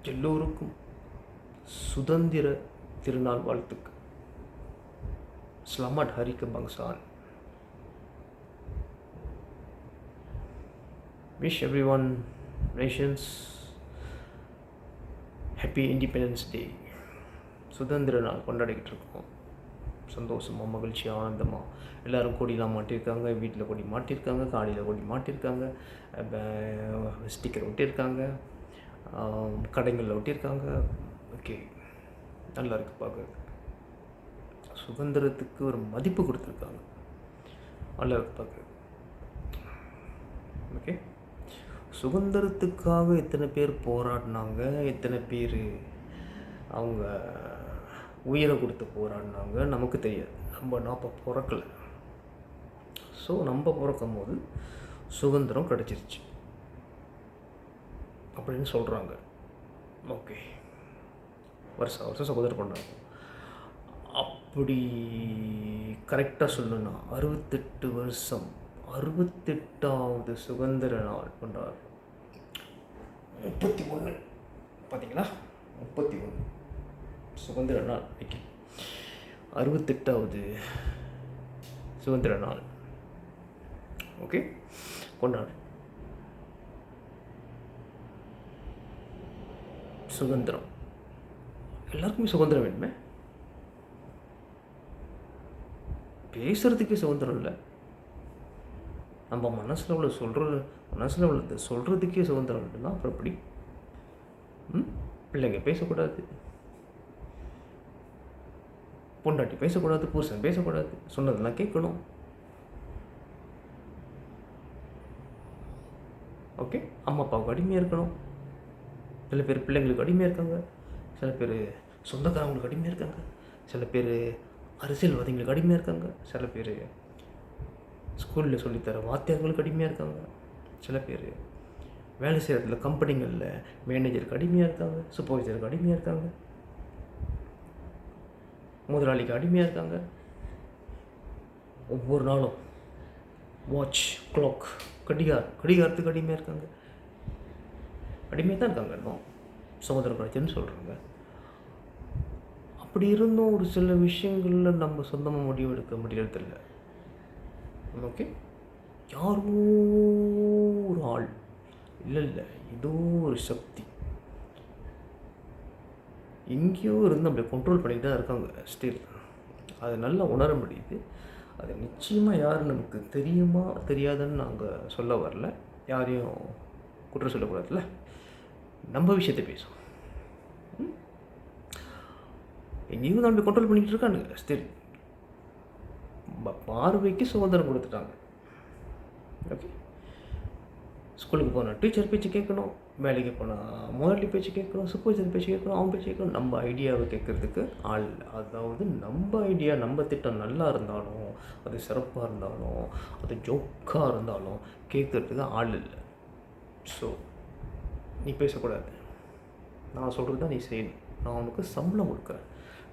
எல்லோருக்கும் சுதந்திர திருநாள் வாழ்த்துக்கள். Selamat Hari Kebangsaan. Wish everyone, nations, happy Independence Day. சுதந்திர நாள் கொண்டாடிக்கிட்டு இருக்கோம். சந்தோஷமாக, மகிழ்ச்சியாக, ஆனந்தமாக எல்லோரும் கொடிலாம் மாட்டியிருக்காங்க. வீட்டில் கொடி மாட்டியிருக்காங்க, காலையில் கொடி மாட்டியிருக்காங்க, ஸ்டிக்கர் ஒட்டியிருக்காங்க, கடைகளில் ஒட்டியிருக்காங்க. ஓகே, நல்லா இருக்குது பார்க்குறது. சுதந்திரத்துக்கு ஒரு மதிப்பு கொடுத்துருக்காங்க. நல்லா இருக்குது பார்க்குறது. ஓகே, சுதந்திரத்துக்காக எத்தனை பேர் போராடினாங்க, எத்தனை பேர் அவங்க உயிரை கொடுத்து போராடினாங்க நமக்கு தெரியாது. நான் அப்போ பிறக்கலை. ஸோ நம்ம பிறக்கும் போது சுதந்திரம் கிடச்சிருச்சு அப்படின்னு சொல்கிறாங்க. ஓகே, வருஷம் வருஷம் சுதந்திரம் கொண்டாடுறோம். அப்படி கரெக்டாக சொல்லணும்னா 68 வருஷம், 68வது சுதந்திர நாள் கொண்டாடுறோம். 31 பார்த்தீங்களா, 31 சுதந்திர நாள். ஓகே, 68வது சுதந்திர நாள். ஓகே, கொண்டாடு. சுதந்திரம் எல்லாருக்குமே சுதந்திரம் வேணுமே. பேசுகிறதுக்கே சுதந்திரம் இல்லை. நம்ம மனசில் உள்ள சொல்கிறதுக்கே சுதந்திரம் இல்லைன்னா அப்புறம் எப்படி? பிள்ளைங்க பேசக்கூடாது, பொண்டாட்டி பேசக்கூடாது, புருஷன் பேசக்கூடாது, சொன்னதெல்லாம் கேட்கணும். ஓகே, அம்மா அப்பாவுக்கு அடிமையாக இருக்கணும். சில பேர் பிள்ளைங்களுக்கு அடிமையாக இருக்காங்க, சில பேர் சொந்தக்காரங்களுக்கு அடிமையாக இருக்காங்க, சில பேர் அரசியல்வாதிகளுக்கு அடிமையாக இருக்காங்க, சில பேர் ஸ்கூலில் சொல்லித்தர வாத்தியார்களுக்கு அடிமையாக இருக்காங்க, சில பேர் வேலை செய்கிற இடத்துல கம்பெனிகளில் மேனேஜருக்கு அடிமையாக இருக்காங்க, சூப்பர்வைசருக்கு அடிமையாக இருக்காங்க, முதலாளிக்கு அடிமையாக இருக்காங்க. ஒவ்வொரு நாளும் வாட்ச், கிளாக், கடிகாரத்துக்கு அடிமையாக இருக்காங்க. அடிமையாக தான் இருக்காங்க. இன்னும் சுதந்திரம் கிடைச்சுன்னு சொல்கிறாங்க. அப்படி இருந்தும் ஒரு சில விஷயங்களில் நம்ம சொந்தமாக முடிவு எடுக்க முடியறதில்லை. ஓகே, யாரோ ஒரு ஆள் இல்லை, ஏதோ ஒரு சக்தி எங்கேயோ இருந்து நம்மளை கண்ட்ரோல் பண்ணிட்டு தான் இருக்காங்க ஸ்டில். அது நல்லா உணர முடியுது. அது நிச்சயமாக யார் நமக்கு தெரியுமா தெரியாதுன்னு நாங்கள் சொல்ல வரல, யாரையும் குற்றம் சொல்லக்கூடாதுல்ல. நம்ம விஷயத்தை பேசுவோம். எங்கேயும் நம்மளை கண்ட்ரோல் பண்ணிக்கிட்டு இருக்கானுங்க ஸ்டில். பார்வைக்கு சுதந்திரம் கொடுத்துட்டாங்க. ஓகே, ஸ்கூலுக்கு போனால் டீச்சர் பேச்சு கேட்கணும், வேலைக்கு போனால் முதலாளி பேச்சு கேட்கணும், சூப்பர்வைசர் பேச்சு கேட்கணும், அவன் பேச்சு கேட்கணும். நம்ம ஐடியாவை கேட்குறதுக்கு ஆள் இல்லை. அதாவது நம்ம ஐடியா, நம்ம திட்டம் நல்லா இருந்தாலும், அது சிறப்பாக இருந்தாலும், அது ஜோக்காக இருந்தாலும் கேட்குறதுக்கு ஆள் இல்லை. ஸோ நீ பேசக்கூடாது, நான் சொல்கிறது தான் நீ செய்யணும். நான் உனக்கு சம்பளம் கொடுக்குறேன்,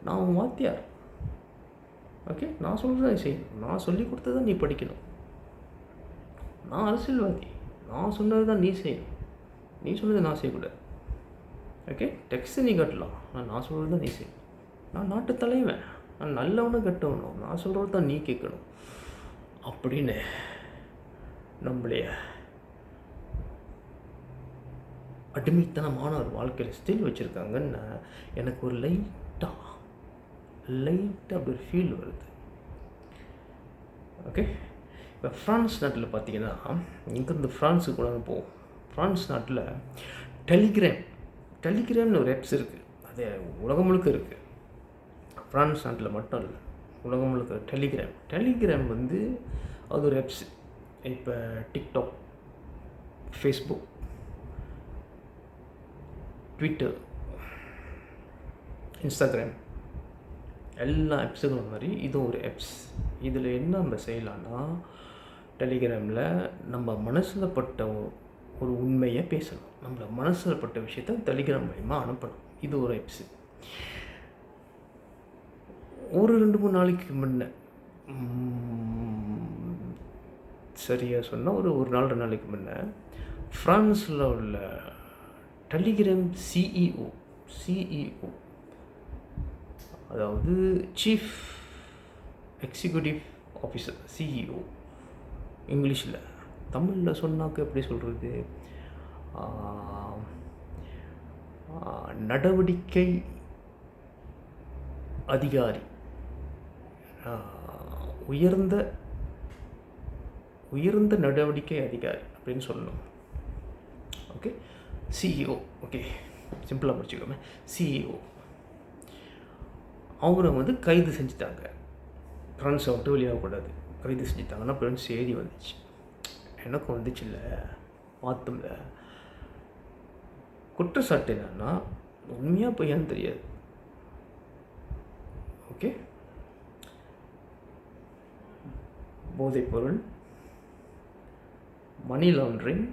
நான் உன் வாத்தியார். ஓகே, நான் சொல்கிறது தான் நீ செய்யணும், நான் சொல்லி கொடுத்தது தான் நீ படிக்கணும். நான் அரசியல்வாதி, நான் சொன்னது தான் நீ செய்யணும், நீ சொன்னதை நான் செய்யக்கூடாது. ஓகே, டெக்ஸ்ட்டு நீ கட்டலாம், நான் சொல்கிறது தான் நீ செய்யணும். நான் நாட்டு தலைவன், நான் நல்லவனும் கட்டவனும், நான் சொல்கிறது தான் நீ கேட்கணும் அப்படின்னு நம்மளைய அடிமைத்தனமான ஒரு வாழ்க்கையில் ஸ்டில் வச்சுருக்காங்கன்னு எனக்கு ஒரு லைட்டாக அப்படி ஒரு ஃபீல் வருது. ஓகே, இப்போ ஃப்ரான்ஸ் நாட்டில் பார்த்தீங்கன்னா, இங்கேருந்து ஃப்ரான்ஸுக்கு கூட போவோம். ஃப்ரான்ஸ் நாட்டில் டெலிகிராம்னு ஒரு ஆப்ஸ் இருக்குது. அது உலகம் முழுக்க இருக்குது. ஃப்ரான்ஸ் நாட்டில் மட்டும் இல்லை, உலகம் முழுக்க டெலிகிராம் வந்து அது ஒரு ஆப்ஸ். இப்போ டிக்டாக், ஃபேஸ்புக், ட்விட்டர், இன்ஸ்டாகிராம் எல்லா ஆப்ஸுகளும் மாதிரி இதுவும் ஒரு ஆப்ஸ். இதில் என்ன நம்ம செய்யலான்னா, டெலிகிராமில் நம்ம மனசில் பட்ட ஒரு உண்மையை பேசணும். நம்மளை மனசில் பட்ட விஷயத்த டெலிகிராம் மூலிமா அனுப்பணும். இது ஒரு ஆப்ஸு. ஒரு 2-3 நாளைக்கு முன்ன, சரியாக சொன்னால் ஒரு நாள் 2 நாளைக்கு முன்ன, ஃப்ரான்ஸில் உள்ள டெலிகிராம் சிஇஓ அதாவது சீஃப் எக்ஸிக்யூட்டிவ் ஆஃபீஸர், சிஇஓ இங்கிலீஷில். தமிழில் சொன்னாக்க எப்படி சொல்கிறது, நடவடிக்கை அதிகாரி, உயர்ந்த நடவடிக்கை அதிகாரி அப்படின்னு சொல்லணும். Okay, CEO. ஓகே, சிம்பிளாக முடிச்சுக்கோமே, சிஇஓ. அவங்கள வந்து கைது செஞ்சுட்டாங்க. ஃப்ரெண்ட்ஸை விட்டு வெளியாகக்கூடாது, கைது செஞ்சுட்டாங்கன்னா ஃப்ரெண்ட்ஸ் செய்தி வந்துச்சு, எனக்கும் வந்துச்சு. இல்லை பார்த்தோம்ல. குற்றச்சாட்டு என்னன்னா உண்மையாக பொய்யான்னு தெரியாது. ஓகே, போதைப்பொருள், மணி லாண்ட்ரிங்,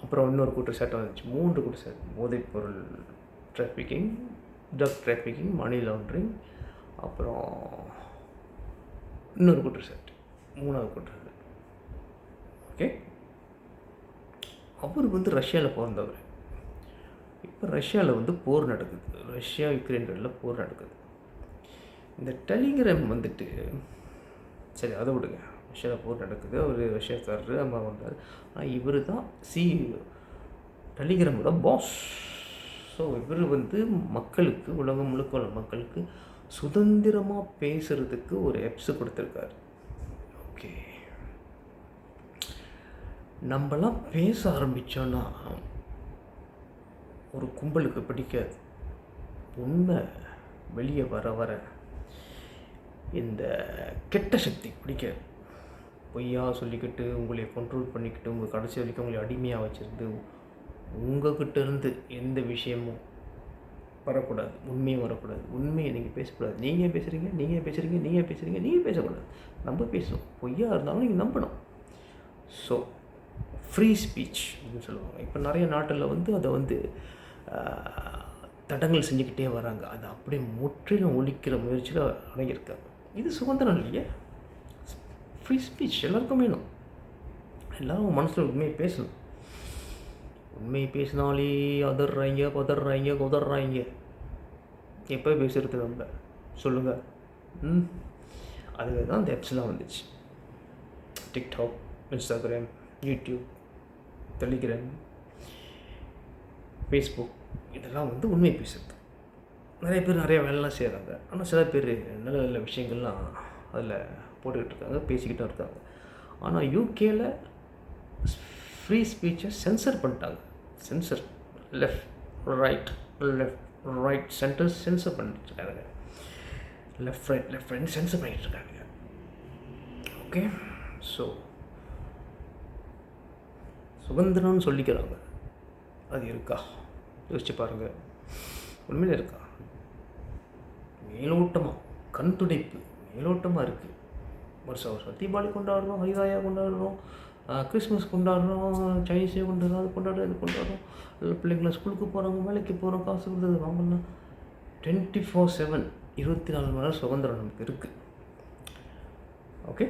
அப்புறம் இன்னொரு குற்றச்சாட்டு வந்துச்சு. 3 குற்றச்சாட்டு: போதைப்பொருள் trafficking, drug trafficking, money laundering, அப்புறம் இன்னொரு குற்றச்சாட்டு, 3வது குற்றச்சாட்டு. ஓகே, அவர் வந்து ரஷ்யாவில் பிறந்தவர். இப்போ ரஷ்யாவில் வந்து போர் நடக்குது, ரஷ்யா யுக்ரைனில் போர் நடக்குது. இந்த டெலிகிராம் வந்துட்டு, சரி அதை விடுங்க, ரஷ்யாவில் போர் நடக்குது, அவர் ரஷ்யாக்காரரு, அம்மா வந்தார். ஆனால் இவர் தான் சிஇஓ, டெலிகிராமோட பாஸ். ஸோ இவர் வந்து மக்களுக்கு, உலகம் முழுக்க உள்ள மக்களுக்கு சுதந்திரமாக பேசுகிறதுக்கு ஒரு எப்ஸ் கொடுத்துருக்காரு. ஓகே, நம்மளாம் பேச ஆரம்பித்தோன்னா ஒரு கும்பலுக்கு பிடிக்காது. உண்மை வெளியே வர வர இந்த கெட்ட சக்தி பிடிக்காது. பொய்யா சொல்லிக்கிட்டு உங்களை கண்ட்ரோல் பண்ணிக்கிட்டு உங்கள் கடைசி வரைக்கும் உங்களை அடிமையாக வச்சுருந்து உங்கள்கிட்ட இருந்து எந்த விஷயமும் வரக்கூடாது, உண்மையும் வரக்கூடாது. உண்மையை நீங்கள் பேசக்கூடாது. நீங்கள் பேசக்கூடாது. நம்ம பேசணும். பொய்யா இருந்தாலும் நீங்கள் நம்பணும். ஸோ ஃப்ரீ ஸ்பீச் அப்படின்னு சொல்லுவாங்க. இப்போ நிறைய நாட்டில் வந்து அதை வந்து தடங்கள் செஞ்சுக்கிட்டே வராங்க. அதை அப்படியே முற்றிலும் ஒழிக்கிற முயற்சியில் அடங்கியிருக்காங்க. இது சுதந்திரம் இல்லையா? ஃப்ரீ ஸ்பீச் எல்லாருக்கும் வேணும். எல்லோரும் மனசில் உண்மையை பேசணும். உண்மையை பேசினாலே அதர்றாங்க, கொதர்றாங்க. எப்போ பேசுகிறது நம்ம சொல்லுங்கள். அதுக்கு தான் இந்த ஆப்ஸ்லாம் வந்துச்சு. TikTok, Instagram, YouTube, Telegram, Facebook, இதெல்லாம் வந்து உண்மையை பேசுறது. நிறைய பேர் நிறைய வேலைலாம் செய்கிறாங்க. ஆனால் சில பேர் நல்ல நல்ல விஷயங்கள்லாம் அதில் போட்டுக்கிட்டு இருக்காங்க, பேசிக்கிட்டும் இருக்காங்க. ஆனால் யூகேயில் ஃப்ரீ ஸ்பீச்சை சென்சர் பண்ணிட்டாங்க. Sensor, left right centre sensor பண்ணிட்டுருக்காங்க. லெஃப்ட் ரைட் சென்சர் பண்ணிகிட்ருக்காங்க. ஓகே, ஸோ சுதந்திரம்னு சொல்லிக்கிறாங்க. அது இருக்கா? யோசிச்சு பாருங்கள். உண்மையிலே இருக்கா? மேலோட்டமாக, கண் துடைப்பு மேலோட்டமாக இருக்குது. வருஷம் தீபாவளி கொண்டாடுறோம், ஹரிதாயா கொண்டாடுறோம், கிறிஸ்மஸ் கொண்டாடுறோம், சைனீஸே கொண்டாடுறோம், அது கொண்டாடுறோம், இது கொண்டாடுறோம். இல்லை பிள்ளைங்கள ஸ்கூலுக்கு போகிறாங்க, வேலைக்கு போகிறோம், காசு கொடுத்தது வாங்கலாம். 24/7 24 மணி நேரம் சுதந்திரம் நமக்கு இருக்குது. ஓகே,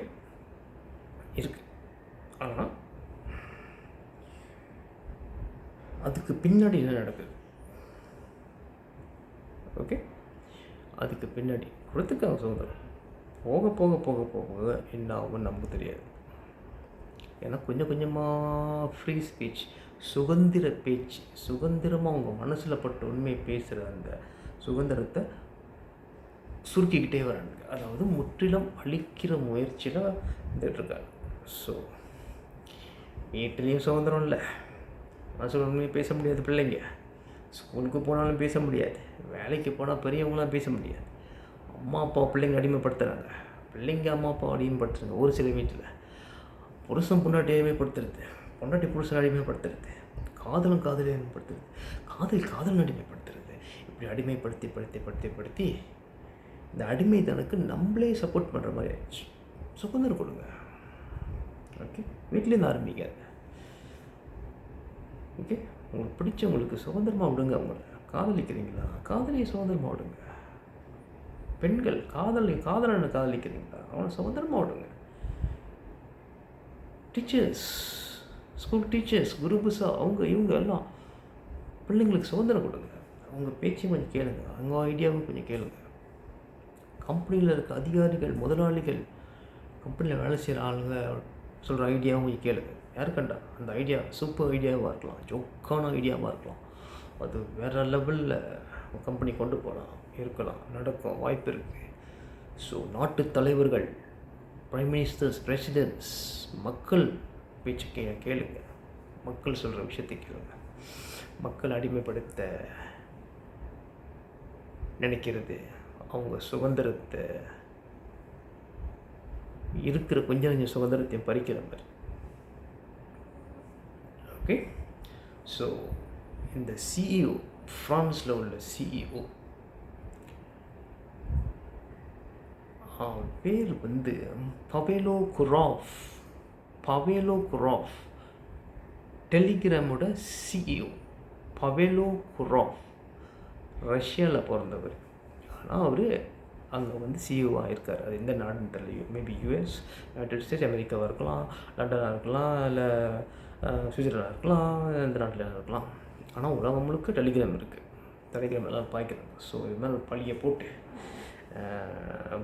இருக்குது. ஆனால் அதுக்கு பின்னாடி என்ன நடக்குது? ஓகே, அதுக்கு பின்னாடி கொடுத்துருக்காங்க சுதந்திரம். போக போக போக போக என்ன ஆகும் நமக்கு தெரியாது. ஏன்னா கொஞ்சம் கொஞ்சமாக ஃப்ரீ ஸ்பீச், சுதந்திர பேச்சு, சுதந்திரமாக அவங்க மனசில் பட்ட உண்மையை பேசுகிற அந்த சுதந்திரத்தை சுருக்கிக்கிட்டே வராங்க. அதாவது முற்றிலும் அழிக்கிற முயற்சியில் வந்துட்டுருக்காங்க. ஸோ வீட்டிலையும் சுதந்திரம் இல்லை, மனசில் உண்மையை பேச முடியாது. பிள்ளைங்க ஸ்கூலுக்கு போனாலும் பேச முடியாது, வேலைக்கு போனால் பெரியவங்களாம் பேச முடியாது. அம்மா அப்பா பிள்ளைங்க அடிமைப்படுத்துகிறாங்க, பிள்ளைங்க அம்மா அப்பா அடிமைப்படுத்துறாங்க. ஒரு சில வீட்டில் புருஷன் பொண்டாட்டி அடிமைப்படுத்துறது, பொண்டாட்டி புருஷன் அடிமைப்படுத்துறது, காதலும் காதலை அடிமைப்படுத்துறது, காதல் அடிமைப்படுத்துறது. இப்படி அடிமைப்படுத்தி படுத்தி படுத்தி படுத்தி இந்த அடிமைத்தனுக்கு நம்மளே சப்போர்ட் பண்ணுற மாதிரி ஆயிடுச்சு. சுதந்திரம் கொடுங்க. ஓகே, வீட்லேருந்து ஆரம்பிங்க. ஓகே, உங்களுக்கு பிடிச்சவங்களுக்கு சுதந்திரமாக விடுங்க. அவங்கள காதலிக்கிறீங்களா, காதலியை சுதந்திரமாக விடுங்க. பெண்கள் காதலனை காதலிக்கிறீங்களா, அவனை சுதந்திரமாக விடுங்க. டீச்சர்ஸ் ஸ்கூல் டீச்சர்ஸ், குருபுஸா, அவங்க இவங்க எல்லாம் பிள்ளைங்களுக்கு சுதந்திரம் கொடுங்க. அவங்க பேச்சையும் கொஞ்சம் கேளுங்க, அவங்க ஐடியாவும் கொஞ்சம் கேளுங்க. கம்பெனியில் இருக்க அதிகாரிகள், முதலாளிகள், கம்பெனியில் வேலை செய்கிற ஆளுங்க சொல்கிற ஐடியாவும் கொஞ்சம் கேளுங்க. யார் கண்டா அந்த ஐடியா சூப்பர் ஐடியாவாக இருக்கலாம், ஜோக்கான ஐடியாவாக இருக்கலாம், அது வேறு லெவலில் கம்பெனி கொண்டு போகலாம், இருக்கலாம், நடக்கும், வாய்ப்பு இருக்குது. ஸோ நாட்டு தலைவர்கள், பிரைம் மினிஸ்டர்ஸ், பிரசிடென்ட்ஸ், மக்கள் பேச்சு கேளுங்க, மக்கள் சொல்கிற விஷயத்தை கேளுங்க. மக்கள் அடிமைப்படுத்த நினைக்கிறது அவங்க சுதந்திரத்தை, இருக்கிற கொஞ்சம் கொஞ்சம் சுதந்திரத்தையும் பறிக்கிற மாதிரி. ஓகே, ஸோ இந்த சிஇஓ, ஃப்ரான்ஸில் உள்ள சிஇஓ, பேர் வந்து பவேலோ குராஃப், டெலிகிராமோட சிஇஓ பவேலோ குராஃப், ரஷ்யாவில் பிறந்தவர். ஆனால் அவர் அங்கே வந்து சிஇஓவாக இருக்கார். அது எந்த நாடுன்னு தெரியல, மேபி யூஎஸ், யுனைடெட் ஸ்டேட்ஸ், அமெரிக்காவாக இருக்கலாம், லண்டனாக இருக்கலாம், இல்லை சுவிட்சர்லாண்டாக இருக்கலாம், எந்த நாட்டில் இருக்கலாம். ஆனால் உலகம் முழுக்க டெலிகிராம் இருக்குது. டெலிகிராம் எல்லோரும் பாய்க்கிறாங்க. ஸோ இது மாதிரி ஒரு பழியை போட்டு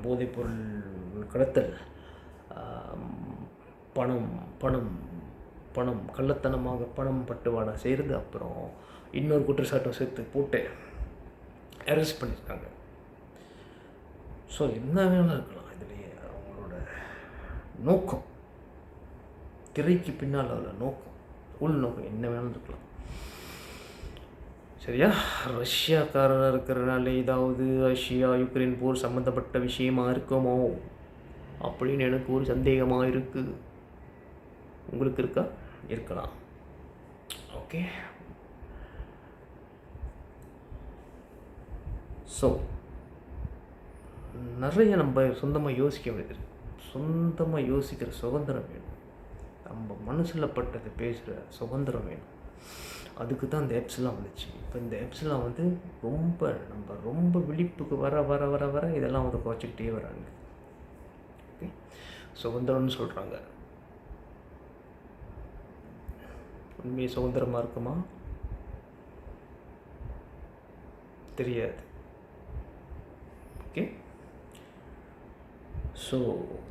போதைப்பொருள் கடத்தல், பணம் கள்ளத்தனமாக பணம் பட்டுவாடா செய்கிறது, அப்புறம் இன்னொரு குற்றச்சாட்டம் சேர்த்து போட்டு அரெஸ்ட் பண்ணியிருக்காங்க. ஸோ என்ன வேணாலும் இருக்கலாம். இதுலேயே அவங்களோட நோக்கம், திரைக்கு பின்னால் உள்ள நோக்கம், உள்நோக்கம் என்ன வேணாலும் இருக்கலாம். சரியா? ரஷ்யாக்காரராக இருக்கிறனால ஏதாவது ரஷ்யா யுக்ரைன் போர் சம்மந்தப்பட்ட விஷயமா இருக்குமோ அப்படின்னு எனக்கு ஒரு சந்தேகமாக இருக்குது. உங்களுக்கு இருக்கா? இருக்கலாம். ஓகே, ஸோ நிறைய நம்ம சொந்தமாக யோசிக்க வேண்டியது, சொந்தமாக யோசிக்கிற சுதந்திரம் வேணும், நம்ம மனசில் பட்டதை பேசுகிற சுதந்திரம் வேணும். அதுக்கு தான் இந்த ஆப்ஸ்லாம் வந்துச்சு. இப்போ இந்த ஆப்ஸ்லாம் வந்து ரொம்ப விழிப்புக்கு வர இதெல்லாம் வந்து குறைச்சிக்கிட்டே வராங்க. ஓகே, சுதந்திரம்னு சொல்கிறாங்க. உண்மையை சுதந்திரமாக இருக்குமா? தெரியாது. ஓகே, ஸோ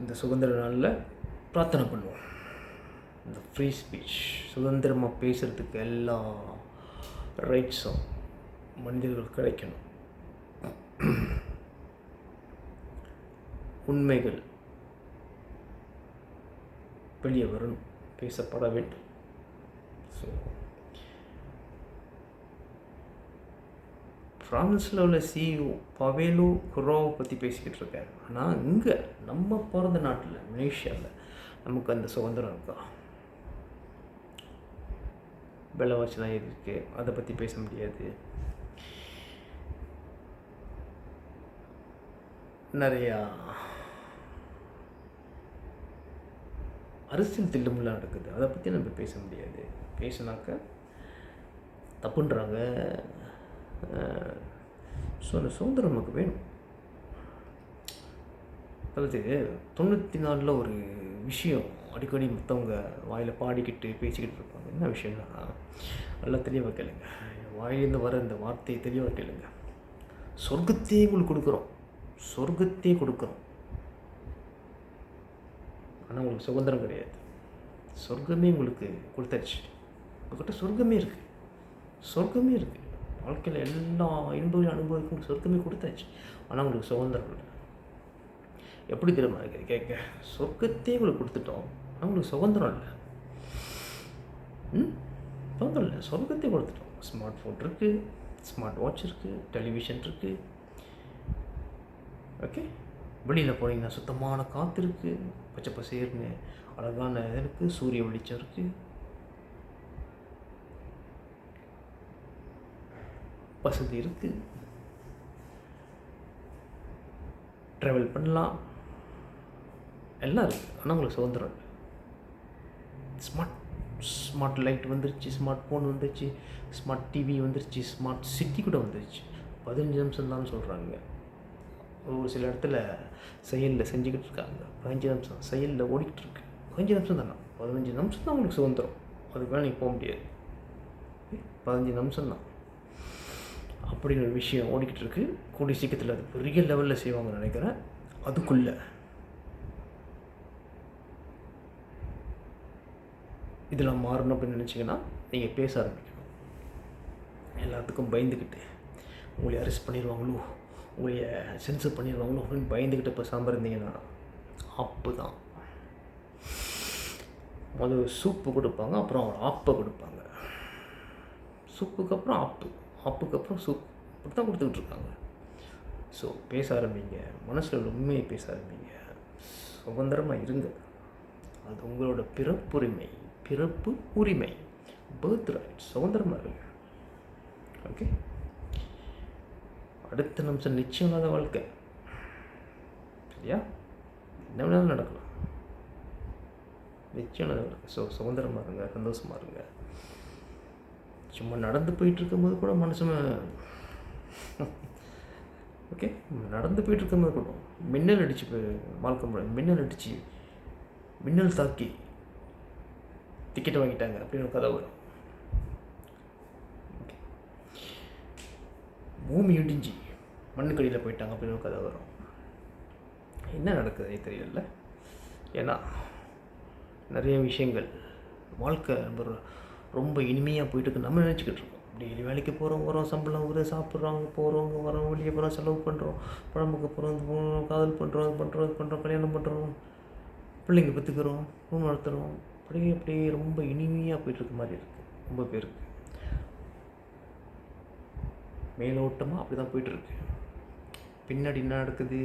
இந்த சுதந்திர நாளில் பிரார்த்தனை பண்ணுவோம். இந்த ஃப்ரீ ஸ்பீச், சுதந்திரமாக பேசுகிறதுக்கு எல்லா ரைட்ஸும் மனிதர்கள் கிடைக்கணும். உண்மைகள் வெளியே வரணும், பேசப்பட வேண்டும். ஸோ ஃப்ரான்ஸில் உள்ள சிஇஓ பவேலோ குராவை பற்றி பேசிக்கிட்டு இருக்காரு. ஆனால் இங்கே நம்ம பிறந்த நாட்டில் மலேசியாவில் நமக்கு அந்த சுதந்திரம் இருக்கா? விலைவாசிலாம் இருக்குது, அதை பற்றி பேச முடியாது. நிறையா அரசியல் தில்லுமுல்லாம் நடக்குது, அதை பற்றி நம்ம பேச முடியாது. பேசினாக்க தப்புன்றாங்க. ஸோ அந்த சுதந்திரம் நமக்கு வேணும். அதாவது 94 ஒரு விஷயம் அடிக்கடி மற்றவங்க வாயில் பாடிக்கிட்டு பேசிக்கிட்டு இருப்பாங்க. என்ன விஷயம்னா, நல்லா தெளிவாக கேளுங்க, வாயிலேருந்து வர இந்த வார்த்தையை தெளிவாக கேளுங்க. சொர்க்கத்தையே உங்களுக்கு கொடுக்குறோம், ஆனால் உங்களுக்கு சுதந்திரம் கிடையாது. சொர்க்கமே உங்களுக்கு கொடுத்தாச்சு. உங்கள்கிட்ட சொர்க்கமே இருக்குது, வாழ்க்கையில் எல்லா இன்பங்களையும் அனுபவிக்கும் சொர்க்கமே கொடுத்தாச்சு. ஆனால் உங்களுக்கு சுதந்திரம் இல்லை. எப்படி தெரியுமா இருக்குது கேட்க? சொர்க்கத்தையே உங்களுக்கு கொடுத்துட்டோம், ஆனால் உங்களுக்கு சுதந்திரம் இல்லை. சுதந்திரம் இல்லை, சொர்க்கத்தையே கொடுத்துட்டோம். ஸ்மார்ட் ஃபோன் இருக்குது, ஸ்மார்ட் வாட்ச் இருக்குது, டெலிவிஷன் இருக்குது. ஓகே, வெளியில் போனீங்கன்னா சுத்தமான காற்று இருக்குது, பச்சை பசேர்னு அழகான இருக்குது, சூரிய வெளிச்சம் இருக்குது, வசதி இருக்குது, ட்ராவல் பண்ணலாம், எல்லாம் இருக்குது. ஆனால் உங்களுக்கு சுதந்திரம் இல்லை. ஸ்மார்ட் லைட் வந்துருச்சு, ஸ்மார்ட் ஃபோன் வந்துருச்சு, ஸ்மார்ட் டிவி வந்துருச்சு, ஸ்மார்ட் சிட்டி கூட வந்துருச்சு. 15 நிமிஷம் தான் சொல்கிறாங்க. ஒரு சில இடத்துல செயலில் செஞ்சுக்கிட்டு இருக்காங்க. 15 நிமிஷம் செயலில் ஓடிக்கிட்டு இருக்கு. 15 நிமிஷம் தானே, 15 நிமிஷம் தான் உங்களுக்கு சுதந்திரம். அதுக்கு மேலே நீங்கள் போக முடியாது. 15 நிமிஷம் தான் அப்படின்னு ஒரு விஷயம் ஓடிக்கிட்டு இருக்கு. கூடிய சீக்கிரத்தில் அது பெரிய லெவலில் செய்வாங்கன்னு நினைக்கிறேன். அதுக்குள்ளே இதெல்லாம் மாறணும் அப்படின்னு நினச்சிங்கன்னா நீங்கள் பேச ஆரம்பிக்கணும். எல்லாத்துக்கும் பயந்துக்கிட்டு உங்களை அரெஸ்ட் பண்ணிடுவாங்களோ, உங்களை சென்சர் பண்ணிடுவாங்களோ அப்படின்னு பயந்துக்கிட்டு பேசாமல் இருந்தீங்கன்னா ஆப்பு தான். முதல்ல சூப்பு கொடுப்பாங்க, அப்புறம் ஆப்பை கொடுப்பாங்க. சூப்புக்கு அப்புறம் ஆப்பு, ஆப்புக்கு அப்புறம் சூப், அப்படி தான் கொடுத்துக்கிட்டு இருக்காங்க. ஸோ பேச ஆரம்பிங்க, மனசில் உண்மையை பேச ஆரம்பிங்க, சுதந்திரமாக இருங்க. அது உங்களோட பிறப்புரிமை, பிறப்பு உரிமை, பர்த் ரைட். சுதந்திரமாக இருங்க. ஓகே, அடுத்த நிமிஷம் நிச்சயம் இல்லாத வாழ்க்கை, சரியா? என்ன வேணாலும் நடக்கலாம், நிச்சயம் இல்லாத வாழ்க்கை. ஸோ சுதந்திரமாக இருங்க, சந்தோஷமாக இருங்க. சும்மா நடந்து போயிட்டு இருக்கும்போது கூட மனுஷன் ஓகே, நடந்து போயிட்டு இருக்கும்போது கூட மின்னல் அடித்து வாழ்க்கை முடியாது. மின்னல் அடித்து மின்னல் தாக்கி டிக்கெட்டை வாங்கிட்டாங்க அப்படின்னு ஒரு கதை வரும். பூமி இடிஞ்சு மண்ணுக்கடியில் போயிட்டாங்க அப்படின்னு ஒரு கதை வரும். என்ன நடக்குதுன்னே தெரியல. ஏன்னா நிறைய விஷயங்கள் வாழ்க்கை ரொம்ப இனிமையாக போயிட்டுருக்கு நம்ம நினச்சிக்கிட்டு இருக்கோம். டெய்லி வேலைக்கு போகிறோம், வரோம், சம்பளம் ஒரு சாப்பிட்றோம், போகிறோங்க வரோம், வெளியே போகிறோம், செலவு பண்ணுறோம், பழம்புக்கு போகிறோம், காதல் பண்ணுறோம், அது பண்ணுறோம், இது பண்ணுறோம், கல்யாணம் பண்ணுறோம், பிள்ளைங்க பெற்றுக்கிறோம், குடும்பம் நடத்துகிறோம். அப்படியே ரொம்ப இனிமையாக போயிட்டுருக்க மாதிரி இருக்குது ரொம்ப பேருக்கு. மேலோட்டமாக அப்படி தான் போயிட்டுருக்கு. பின்னாடி என்ன நடக்குது?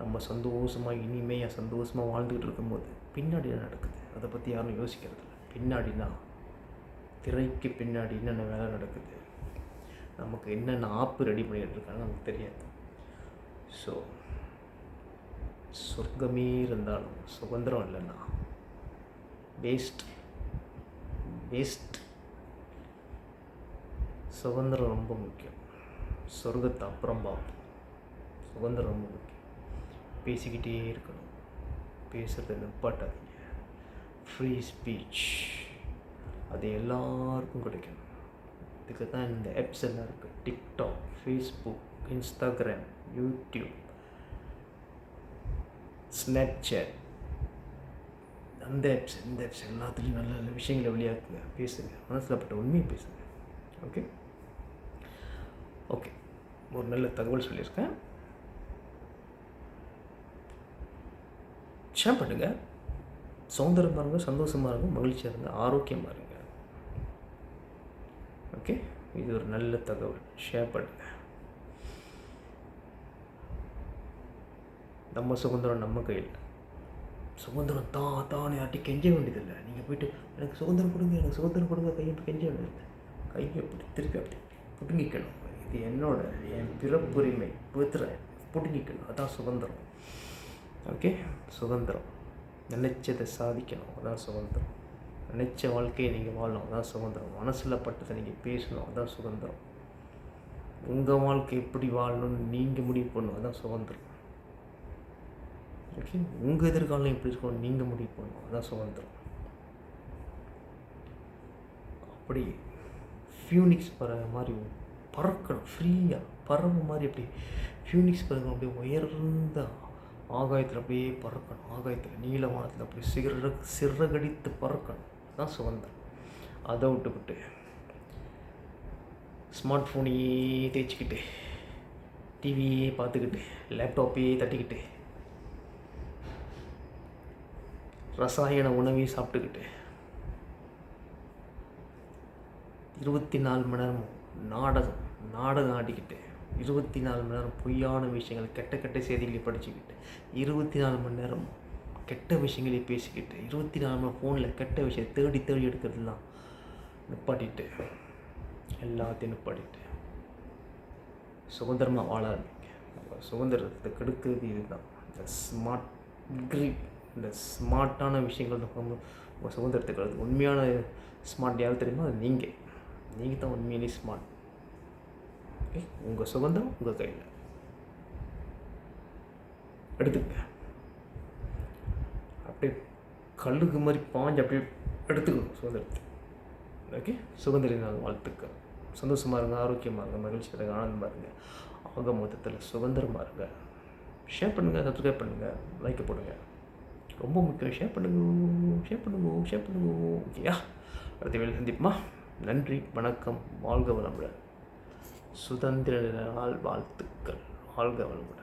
நம்ம சந்தோஷமாக இனிமையாக சந்தோஷமாக வாழ்ந்துக்கிட்டு இருக்கும்போது பின்னாடி என்ன நடக்குது அதை பற்றி யாரும் யோசிக்கிறது இல்லை. பின்னாடினா திரைக்கு பின்னாடி என்னென்ன வேலை நடக்குது, நமக்கு என்னென்ன ஆப்பு ரெடி பண்ணிகிட்டு இருக்காங்க நமக்கு தெரியாது. ஸோ சொர்க்கமே இருந்தாலும் சுதந்திரம் இல்லைன்னா வேஸ்ட். சுதந்திரம் ரொம்ப முக்கியம். சொர்க்கத்தை அப்புறம் பார்ப்போம். சுதந்திரம் ரொம்ப முக்கியம். பேசிக்கிட்டே இருக்கணும், பேசுகிறத நிப்பாட்டாதீங்க. ஃப்ரீ ஸ்பீச் அது எல்லாருக்கும் கிடைக்கணும். இதுக்கு தான் இந்த ஆப்ஸ் எல்லாம் இருக்குது. TikTok, Facebook, Instagram, YouTube, Snapchat, அந்த ஆப்ஸ் இந்த ஆப்ஸ் எல்லாத்துலேயும் நல்ல நல்ல விஷயங்களை வெளியாக்குங்க, பேசுங்க, மனசில் பட்ட உண்மையை பேசுங்க. ஓகே, ஒரு நல்ல தகவல் சொல்லியிருக்கேன். ஷேர் பண்ணுங்க. சுதந்திரமாக இருங்க, சந்தோஷமாக இருங்க, மகிழ்ச்சியாக இருங்க, ஆரோக்கியமாக இருங்க. ஓகே, இது ஒரு நல்ல தகவல். ஷேர் பண்ணுங்க. நம்ம சுதந்திரம் நம்ம கையில். சுதந்திரம் தானே ஆட்டி கெஞ்ச வேண்டியதில்லை. நீங்கள் போய்ட்டு எனக்கு சுதந்திரம் கொடுங்க, எனக்கு சுதந்திரம் கொடுங்க, கையை கெஞ்ச வேண்டியதில்லை. கையை அப்படி திருப்பி அப்படி பிடுங்கிக்கணும். இது என் பிறப்புரிமை, பிடுங்கிக்கணும். அதான் சுதந்திரம். ஓகே, சுதந்திரம். நினைச்சதை சாதிக்கணும், அதான் சுதந்திரம். நினைச்ச வாழ்க்கையை நீங்கள் வாழணும், அதான் சுதந்திரம். மனசில் பட்டதை நீங்கள் பேசணும், அதான் சுதந்திரம். உங்கள் வாழ்க்கை எப்படி வாழணும்னு நீங்கள் முடிவு பண்ணணும், அதான் சுதந்திரம். ஓகே, உங்கள் எதிர்காலம் எப்படி இருக்கணும் நீங்கள் முடிவு பண்ணணும், அதான் சுதந்திரம். அப்படி ஃபியூனிக்ஸ் பறவை மாதிரி பறக்கணும், ஃப்ரீயாக பறவை மாதிரி. அப்படி ஃபியூனிக்ஸ் பறவை அப்படியே உயர்ந்த ஆகாயத்தில் அப்படியே பறக்கணும். ஆகாயத்தில் நீலவானத்தில் அப்படி சிறகடித்து பறக்கணும், தான் சுதந்திரம். அதை விட்டுவிட்டு ஸ்மார்ட் ஃபோனையே தேய்ச்சிக்கிட்டு, டிவியே பார்த்துக்கிட்டு, லேப்டாப்பையே தட்டிக்கிட்டு, ரசாயன உணவையே சாப்பிட்டுக்கிட்டு 24 மணி நேரமும் நாடகம் ஆடிக்கிட்டு, 24 மணி நேரம் பொய்யான விஷயங்கள், கெட்ட செய்திகளை படிச்சுக்கிட்டு, 24 மணி நேரம் கெட்ட விஷயங்களே பேசிக்கிட்டு, 24 மணி நேரம் ஃபோனில் கெட்ட விஷயம் தேடி எடுக்கிறதுலாம் நிப்பாட்டிட்டு, எல்லாத்தையும் நிப்பாட்டிட்டு சுதந்திரமாக வாழ ஆரம்பிங்க. சுதந்திரத்தை கெடுக்கிறது இதுதான். இந்த ஸ்மார்ட் கிரிப், இந்த ஸ்மார்ட்டான விஷயங்கள் உங்கள் சுதந்திரத்தை கெடுது. உண்மையான ஸ்மார்ட் யார் தெரியுமா? அது நீங்கள் தான் உண்மையிலே ஸ்மார்ட். ஓகே, உங்கள் சுதந்திரம் உங்கள் கையில். எடுத்துக்க, அப்படியே கல்லுக்கு மாதிரி பாஞ்சு அப்படியே எடுத்துக்கணும் சுதந்திரத்தை. ஓகே, சுதந்திர நாள் வாழ்த்துக்கள். சந்தோஷமாக இருங்க, ஆரோக்கியமாக இருங்க, மகிழ்ச்சியாக இருங்க, ஆனந்தமாக இருங்க. ஆக மொத்தத்தில் சுதந்திரமாக இருங்க. ஷேர் பண்ணுங்கள், சப்ஸ்கிரைப் பண்ணுங்கள், லைக் போடுங்க. ரொம்ப முக்கியம், ஷேர் பண்ணுங்க. ஓகேயா? அடுத்த வேலை சந்திப்போமா? நன்றி, வணக்கம், வாழ்க வளமுடன். சுதந்திர நாள் வாழ்த்துக்கள். வாழ்க வளமுடன்.